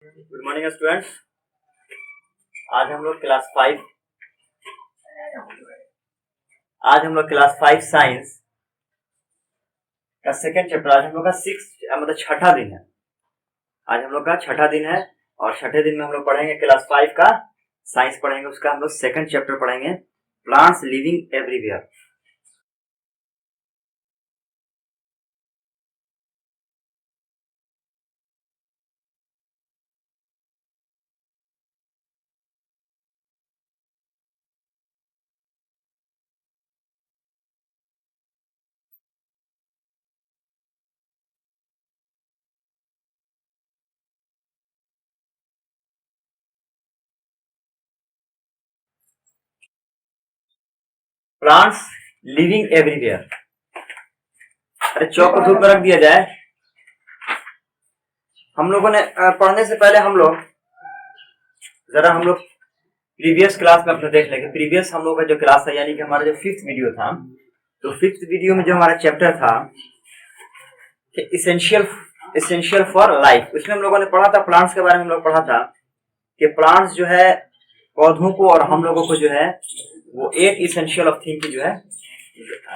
Good morning students. आज हम लोग क्लास 5 साइंस का सेकेंड चैप्टर, आज हम लोग का मतलब छठा दिन है। आज हम लोग का छठा दिन है और छठे दिन में हम लोग पढ़ेंगे क्लास 5 का साइंस पढ़ेंगे। उसका हम लोग सेकेंड चैप्टर पढ़ेंगे, plants living everywhere. Plants living everywhere. अरे चौक को धूप में रख दिया जाए। हम लोगों ने पढ़ने से पहले हम लोग प्रीवियस क्लास में अपने देख लेंगे। प्रीवियस हम लोग का जो क्लास था, यानी कि हमारा जो 5th वीडियो था, तो 5th वीडियो में जो हमारा चैप्टर था इसेंशियल फॉर लाइफ, उसमें हम लोगों ने पढ़ा था प्लांट्स के बारे में। हम लोग पढ़ा था कि प्लांट्स जो है पौधों को और हम लोगों को जो है वो एक इसेंशियल ऑफ थिंग की जो है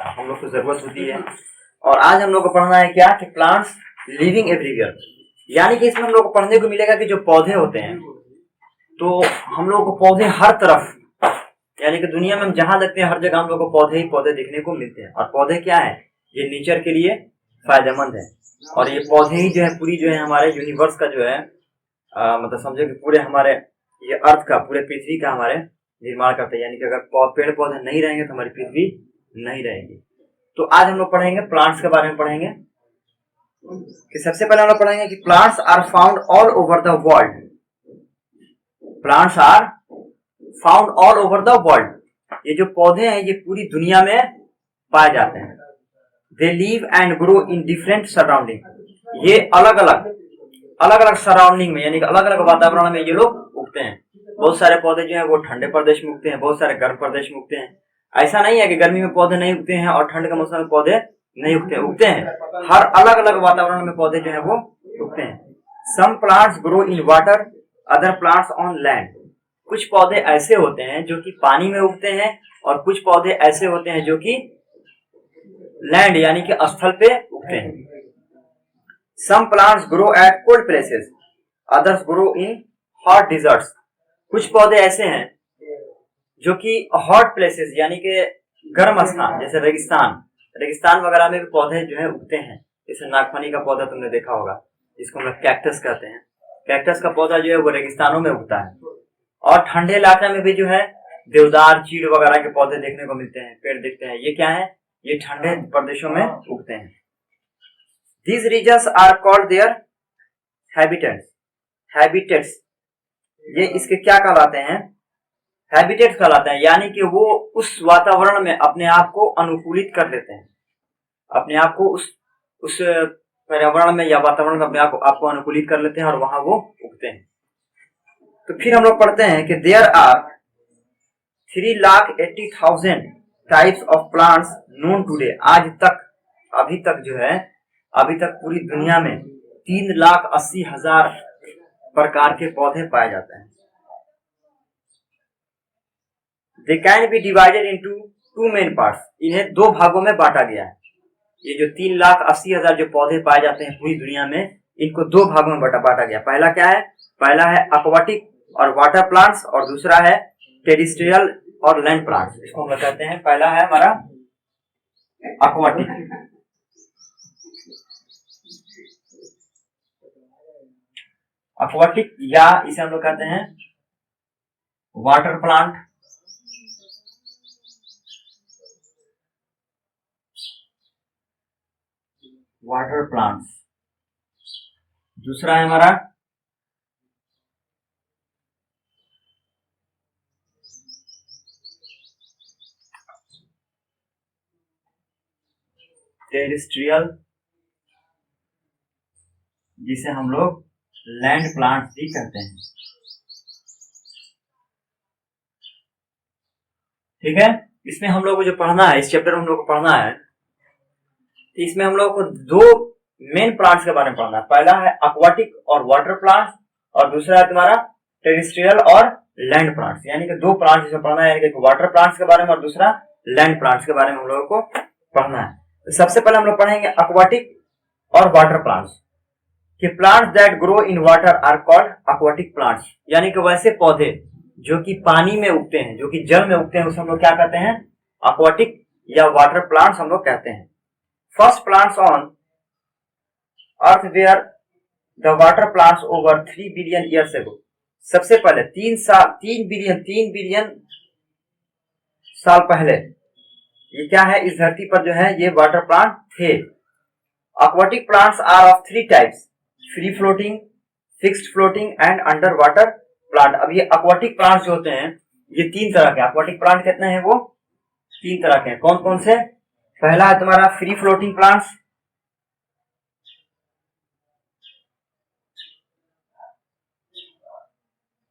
हम लोग को जरूरत होती है। और आज हम लोग को पढ़ना है क्या कि प्लांट्स लिविंग एवरीवेयर, यानी कि इसमें हम लोग को पढ़ने को मिलेगा कि जो पौधे होते हैं, तो हम लोग को पौधे हर तरफ, यानी कि दुनिया में हम जहां देखते हैं हर जगह हम लोग को पौधे ही पौधे देखने को मिलते हैं। और पौधे क्या है, ये नेचर के लिए फायदेमंद है। और ये पौधे ही जो है पूरी जो है हमारे यूनिवर्स का जो है मतलब समझो कि पूरे हमारे ये अर्थ का, पूरे पृथ्वी का हमारे निर्माण करते हैं। यानी कि अगर पेड़ पौधे नहीं रहेंगे तो हमारी पृथ्वी नहीं रहेगी। तो आज हम लोग पढ़ेंगे प्लांट्स के बारे में पढ़ेंगे कि सबसे पहले हम लोग पढ़ेंगे कि plants are found all over the world. Plants are found all over the world. ये जो पौधे हैं ये पूरी दुनिया में पाए जाते हैं। They live and grow in different surrounding. ये अलग अलग सराउंडिंग में, यानी कि अलग अलग वातावरण में ये लोग उगते हैं। बहुत सारे पौधे जो है वो ठंडे प्रदेश में उगते हैं, बहुत सारे गर्म प्रदेश में उगते हैं। ऐसा नहीं है कि गर्मी में पौधे नहीं उगते हैं और ठंड के मौसम में पौधे नहीं उगते हैं। हर अलग अलग वातावरण में पौधे जो है वो उगते हैं। Some plants grow in water, other plants on land. कुछ पौधे ऐसे होते हैं जो कि पानी में उगते हैं और कुछ पौधे ऐसे होते हैं जो कि लैंड यानी कि स्थल पे उगते हैं। Some plants grow at cold places, others grow in hot deserts. कुछ पौधे ऐसे हैं जो कि हॉट प्लेसेस यानी कि गर्म स्थान, जैसे रेगिस्तान वगैरह में भी पौधे जो है उगते हैं। जैसे नागफनी का पौधा तुमने देखा होगा, जिसको हम लोग कैक्टस कहते हैं। कैक्टस का पौधा जो है वो रेगिस्तानों में उगता है। और ठंडे इलाके में भी जो है देवदार, चीड़ वगैरह के पौधे देखने को मिलते हैं, पेड़ दिखते हैं। ये क्या है, ये ठंडे प्रदेशों में उगते हैं। These regions are called their habitats। ये इसके क्या कहलाते हैं, हैबिटेट कहलाते हैं। यानी कि वो उस वातावरण में अपने आप को अनुकूलित कर लेते हैं, अपने आप को उस पर्यावरण में या वातावरण में अपने आप को अनुकूलित कर लेते हैं और वहां वो उगते हैं। तो फिर हम लोग पढ़ते हैं कि there are 3,80,000 types of plants known today. अभी तक पूरी दुनिया में 3,80,000 प्रकार के पौधे पाए जाते हैं। They can be divided into two main parts। इन्हें दो भागों में बांटा गया है। ये जो 3,80,000 जो पौधे पाए जाते हैं पूरी दुनिया में, इनको दो भागों में बांटा गया। पहला क्या है, पहला है एक्वाटिक और वाटर प्लांट्स, और दूसरा है टेरेस्ट्रियल और लैंड प्लांट्स। इसको हम कहते हैं, पहला है हमारा एक्वाटिक या इसे हम लोग कहते हैं वाटर प्लांट। Water plants. दूसरा है हमारा टेरेस्ट्रियल, जिसे हम लोग लैंड प्लांट्स भी कहते हैं। ठीक है, इसमें हम लोग को जो पढ़ना है, इस चैप्टर में हम लोग को पढ़ना है, तो इसमें हम लोग को दो मेन प्लांट्स के बारे में पढ़ना है। पहला है एक्वाटिक और वाटर प्लांट्स, और दूसरा है तुम्हारा टेरेस्ट्रियल और लैंड प्लांट्स, यानी कि दो प्लांट्स जिसमें पढ़ना है, यानी कि वाटर प्लांट्स के बारे में और दूसरा लैंड प्लांट्स के बारे में हम लोगों को पढ़ना है। तो सबसे पहले हम लोग पढ़ेंगे एक्वाटिक और वाटर प्लांट्स। कि plants that grow in water are called aquatic plants, यानी कि वैसे पौधे जो कि पानी में उगते हैं, जो कि जल में उगते हैं, उसे हम लोग क्या कहते हैं? एक्वाटिक या वाटर प्लांट्स हम लोग कहते हैं। First plants on earth where the water plants over 3 billion years ago. सबसे पहले 3 बिलियन साल पहले ये क्या है? इस धरती पर जो है ये वाटर प्लांट थे। Aquatic plants are of 3 types, free floating, fixed floating and under water plant. अब ये एक्वाटिक प्लांट्स जो होते हैं ये 3 तरह के एक्वाटिक प्लांट कितने हैं? वो 3 तरह के हैं। कौन कौन से? पहला है तुम्हारा free floating plants,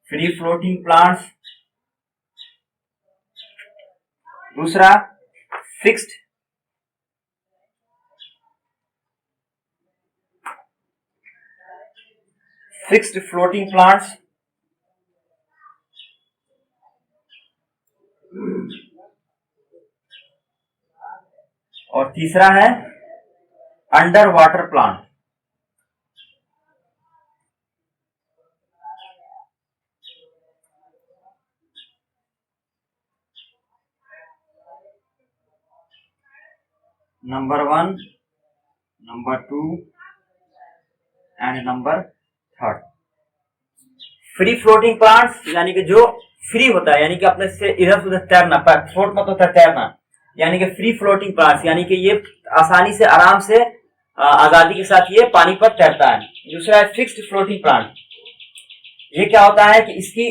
free floating plants. दूसरा फिक्स्ड फ्लोटिंग प्लांट्स। और तीसरा है under water plant. Number 1, number 2 and number 3। Free floating plants यानी कि जो फ्री होता है, यानी कि अपने से इधर उधर तैरना, फ्लोट मत होता है तैरना, यानी कि फ्री फ्लोटिंग प्लांट्स, यानी कि ये आसानी से आराम से आजादी के साथ ये पानी पर तैरता है। दूसरा है फिक्स्ड फ्लोटिंग प्लांट। ये क्या होता है कि इसकी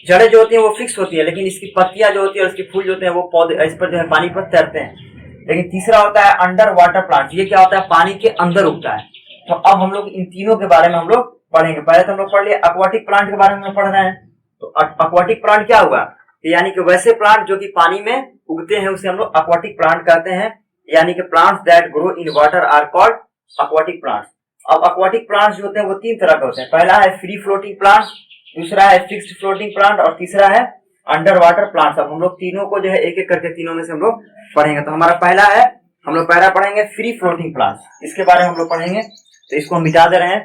जड़ें जो होती हैं वो फिक्स होती है, लेकिन इसकी पत्तियां जो होती है और इसके फूल जो होते हैं वो पौधे इस पर जो है पानी पर तैरते हैं। लेकिन तीसरा होता है अंडर वाटर प्लांट। ये क्या होता है? पानी के अंदर उगता है। तो अब हम लोग इन तीनों के बारे में हम लोग पढ़ेंगे। पहले तो हम लोग पढ़ लिए एक्वाटिक प्लांट के बारे में पढ़ रहे हैं। तो एक्वाटिक प्लांट क्या हुआ? यानी कि वैसे प्लांट जो कि पानी में उगते हैं उसे हम लोग एक्वाटिक प्लांट कहते हैं, यानी कि plants that grow in water are called aquatic plants. अब एक्वाटिक प्लांट्स जो होते हैं वो 3 तरह के होते हैं। पहला है फ्री फ्लोटिंग प्लांट्स, दूसरा है फिक्स्ड फ्लोटिंग प्लांट और तीसरा है अंडर वाटर प्लांट्स। अब हम लोग तीनों को जो है एक एक करके तीनों में से हम लोग पढ़ेंगे। तो हमारा पहला है, हम लोग पहला पढ़ेंगे फ्री फ्लोटिंग प्लांट्स, इसके बारे में हम लोग पढ़ेंगे। तो इसको हम मिटा दे रहे हैं,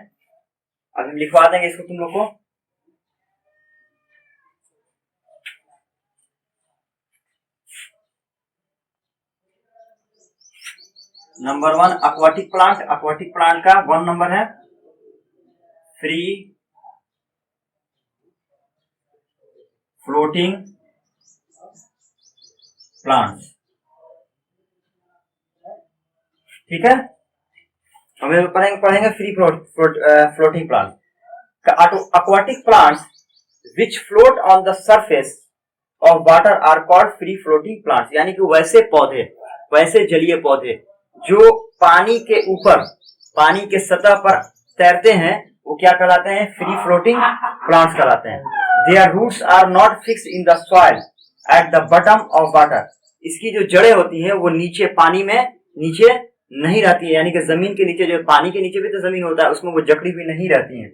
अब हम लिखवा देंगे इसको तुम लोग को। Number 1 aquatic plant. Aquatic plant का 1 नंबर है फ्री फ्लोटिंग प्लांट्स। ठीक है, हमें पढ़ेंगे free floating plant. aquatic plants which float on the surface of water are called free floating plants, यानी कि वैसे पौधे, वैसे जलीय पौधे जो पानी के ऊपर, पानी के सतह पर तैरते हैं, वो क्या कहलाते हैं? फ्री फ्लोटिंग प्लांट्स कहलाते हैं। Their roots are not fixed in the soil at the bottom of water, इसकी जो जड़ें होती हैं वो नीचे पानी में नीचे नहीं रहती है, यानी कि जमीन के नीचे, जो पानी के नीचे भी तो जमीन होता है उसमें वो जकड़ी हुई नहीं रहती हैं।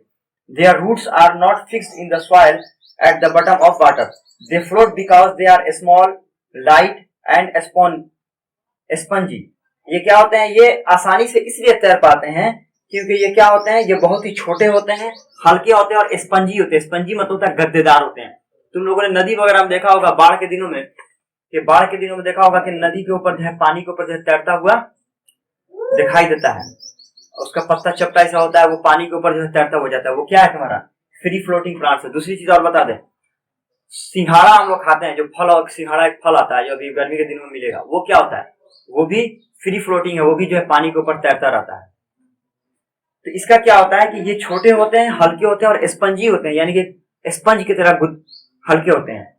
Their roots are not fixed in the soil at the bottom of water. They float because they are small, light and spongy. ये क्या होते हैं? ये आसानी से इसलिए तैर पाते हैं क्योंकि ये क्या होते हैं? ये बहुत ही छोटे होते हैं, हल्के होते हैं और स्पंजी होते हैं। स्पंजी मतलब होता है गद्देदार होते हैं। तुम लोगों ने नदी वगैरह में देखा होगा बाढ़ के दिनों में, देखा होगा कि नदी के ऊपर जो है, पानी के ऊपर जो है तैरता हुआ दिखाई देता है, उसका पत्ता चपटा ऐसा होता है, वो पानी के ऊपर जो है तैरता हो जाता है। वो क्या है? तुम्हारा फ्री फ्लोटिंग प्लांट्स है। दूसरी चीज और बता दें, सिंघाड़ा हम लोग खाते हैं, जो फल, और सिंघाड़ा एक फल आता है जो अभी गर्मी के दिनों में मिलेगा, वो क्या होता है? वो भी फ्री फ्लोटिंग है, वो भी जो है पानी के ऊपर तैरता रहता है। तो इसका क्या होता है कि ये छोटे होते हैं, हल्के होते हैं और स्पंजी होते हैं, यानी कि स्पंज की तरह हल्के होते हैं।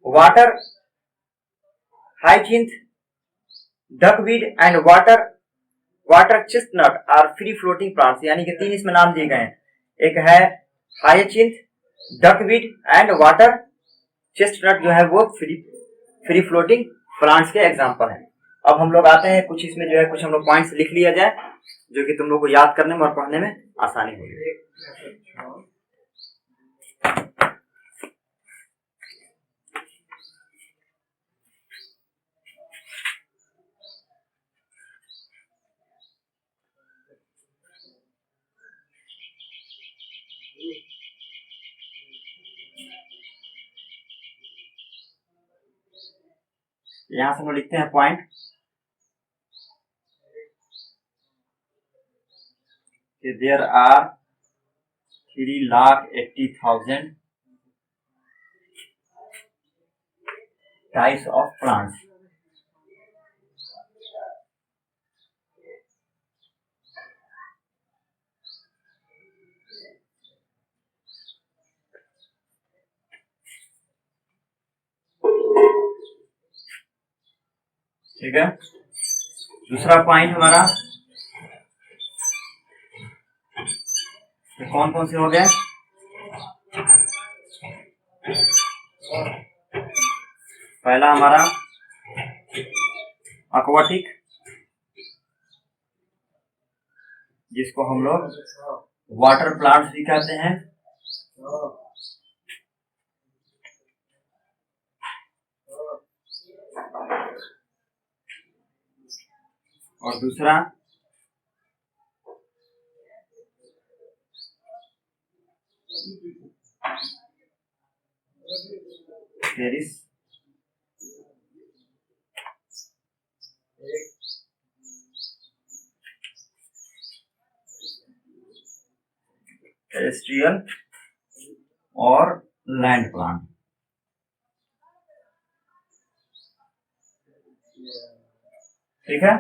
Water hyacinth, duckweed and water chestnut are free floating plants, यानी कि 3 इसमें नाम दिए गए हैं। एक है हाइचिंथ, डकवीड एंड वाटर चेस्टनट, जो है वो फ्री फ्लोटिंग प्लांट्स के एग्जांपल हैं। अब हम लोग आते हैं कुछ इसमें जो है कुछ हम लोग पॉइंट्स लिख लिया जाए जो कि तुम लोग को याद करने में और पढ़ने में आसानी होगी। यहां से हम लिखते हैं पॉइंट कि there are 3,80,000 types of plants. ठीक है, दूसरा पॉइंट हमारा तो कौन कौन से हो गए? पहला हमारा एक्वाटिक, जिसको हम लोग वाटर प्लांट्स भी कहते हैं। और दूसरा टेरिस, टेरेस्ट्रियल और लैंड प्लांट। ठीक है,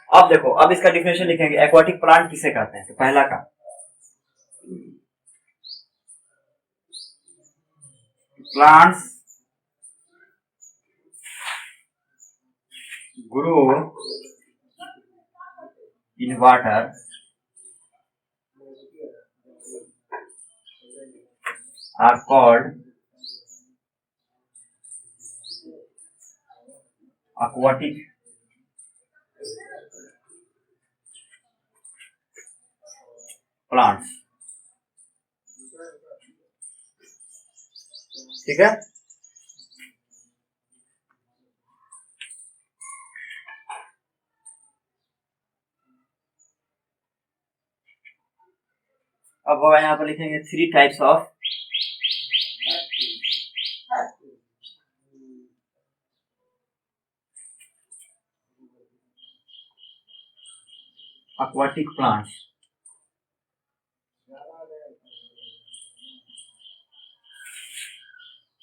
अब देखो, अब इसका डिफिनेशन लिखेंगे एक्वाटिक प्लांट किसे कहते हैं। तो पहला का plants grow in water are called aquatic plants. ठीक है, अब होगा यहाँ पर लिखेंगे 3 टाइप्स ऑफ aquatic plants।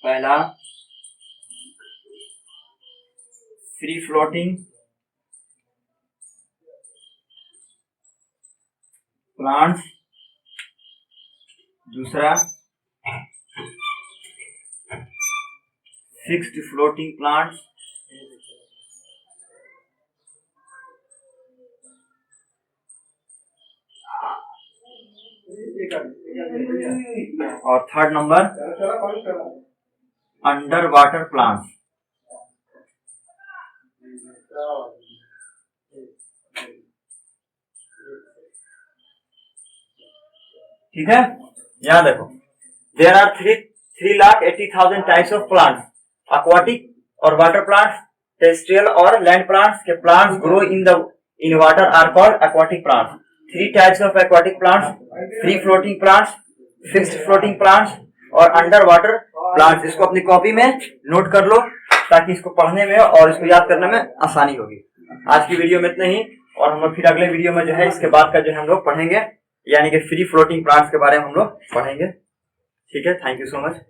पहला फ्री फ्लोटिंग प्लांट्स, दूसरा फिक्स्ड फ्लोटिंग प्लांट्स, और third number under water plants. ठीक है, यहां देखो, there are 3,80,000 types of plants, aquatic और वाटर प्लांट्स, टेरेस्ट्रियल और लैंड प्लांट्स के plants grow in water are called aquatic plants. 3 types of aquatic plants, free floating plants, fixed floating plants और under water plants. इसको अपनी copy में note कर लो ताकि इसको पढ़ने में और इसको याद करने में आसानी होगी। आज की वीडियो में इतना ही, और हम लोग फिर अगले वीडियो में जो है इसके बाद का जो है हम लोग पढ़ेंगे, यानी कि फ्री फ्लोटिंग प्लांट्स के बारे में हम लोग पढ़ेंगे। ठीक है, थैंक यू सो मच।